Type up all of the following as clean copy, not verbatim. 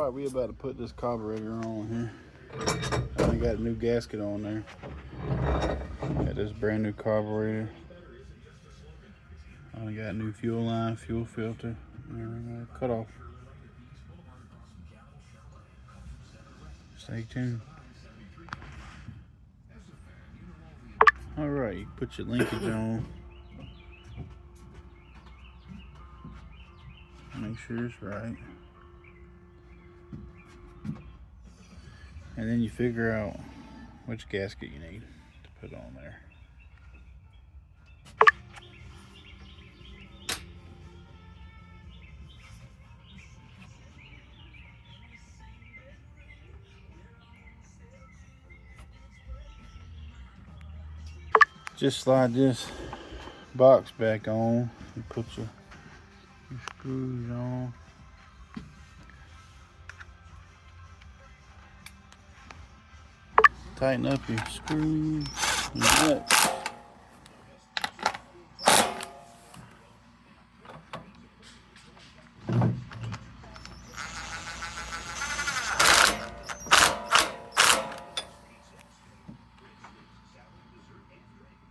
Alright, we about to put this carburetor on here. I got a new gasket on there. Got this brand new carburetor. I got a new fuel line, fuel filter, and cut off. Stay tuned. Alright, you put your linkage on. Make sure it's right. And then you figure out which gasket you need to put on there. Just slide this box back on and put your screws on. Tighten up your screws and nuts.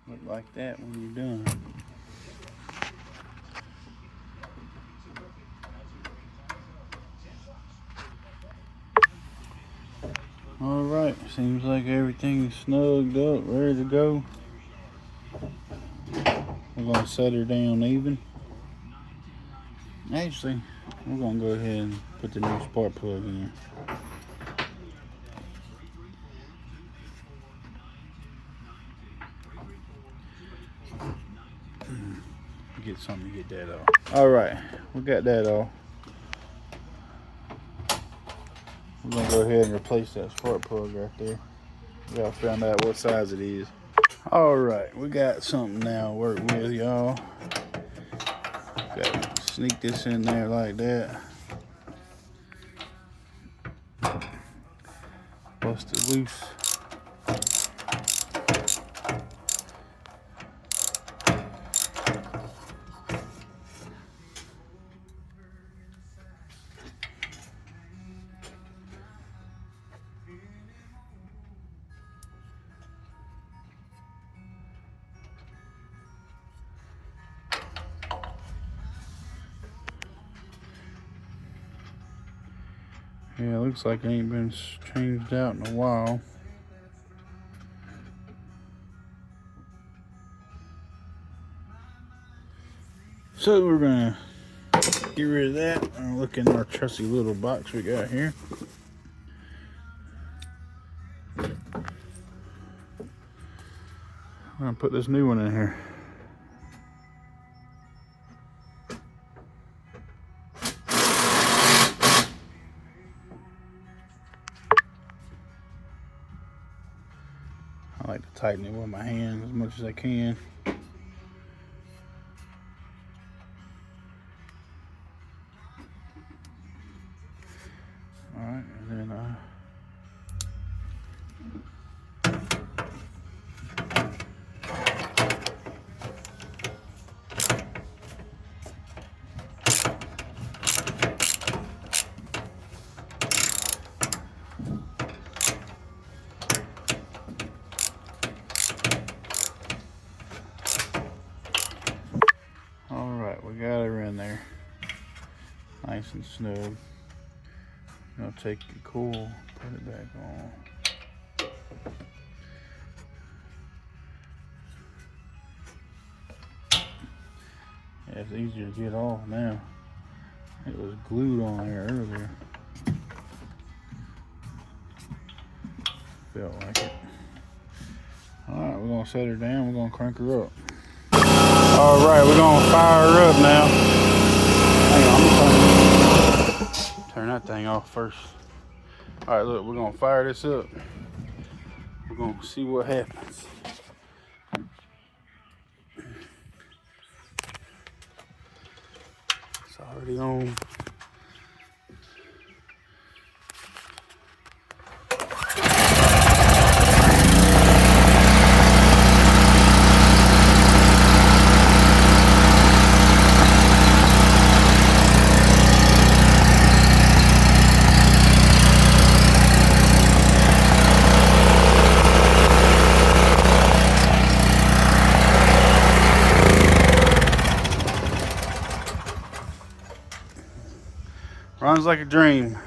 Look like that when you're done. Alright, seems like everything's snugged up, ready to go. We're going to set her down even. Actually, we're going to go ahead and put the new spark plug in. Get something to get that off. Alright, we got that off. We're gonna go ahead and replace that spark plug right there. We gotta find out what size it is. Alright, we got something now to work with, y'all. Gotta sneak this in there like that. Bust it loose. Yeah, it looks like it ain't been changed out in a while. So we're gonna get rid of that and look in our trusty little box we got here. I'm gonna put this new one in here. I like to tighten it with my hand as much as I can. Alright, and then we got her in there, nice and snug. Now take your coil, put it back on. Yeah, it's easier to get off now. It was glued on there earlier. Felt like it. Alright, we're gonna set her down, we're gonna crank her up. Alright, we're gonna fire her up now. Hang on, I'm gonna turn that thing off first. Alright, look, we're gonna fire this up. We're gonna see what happens. It's already on. Runs like a dream.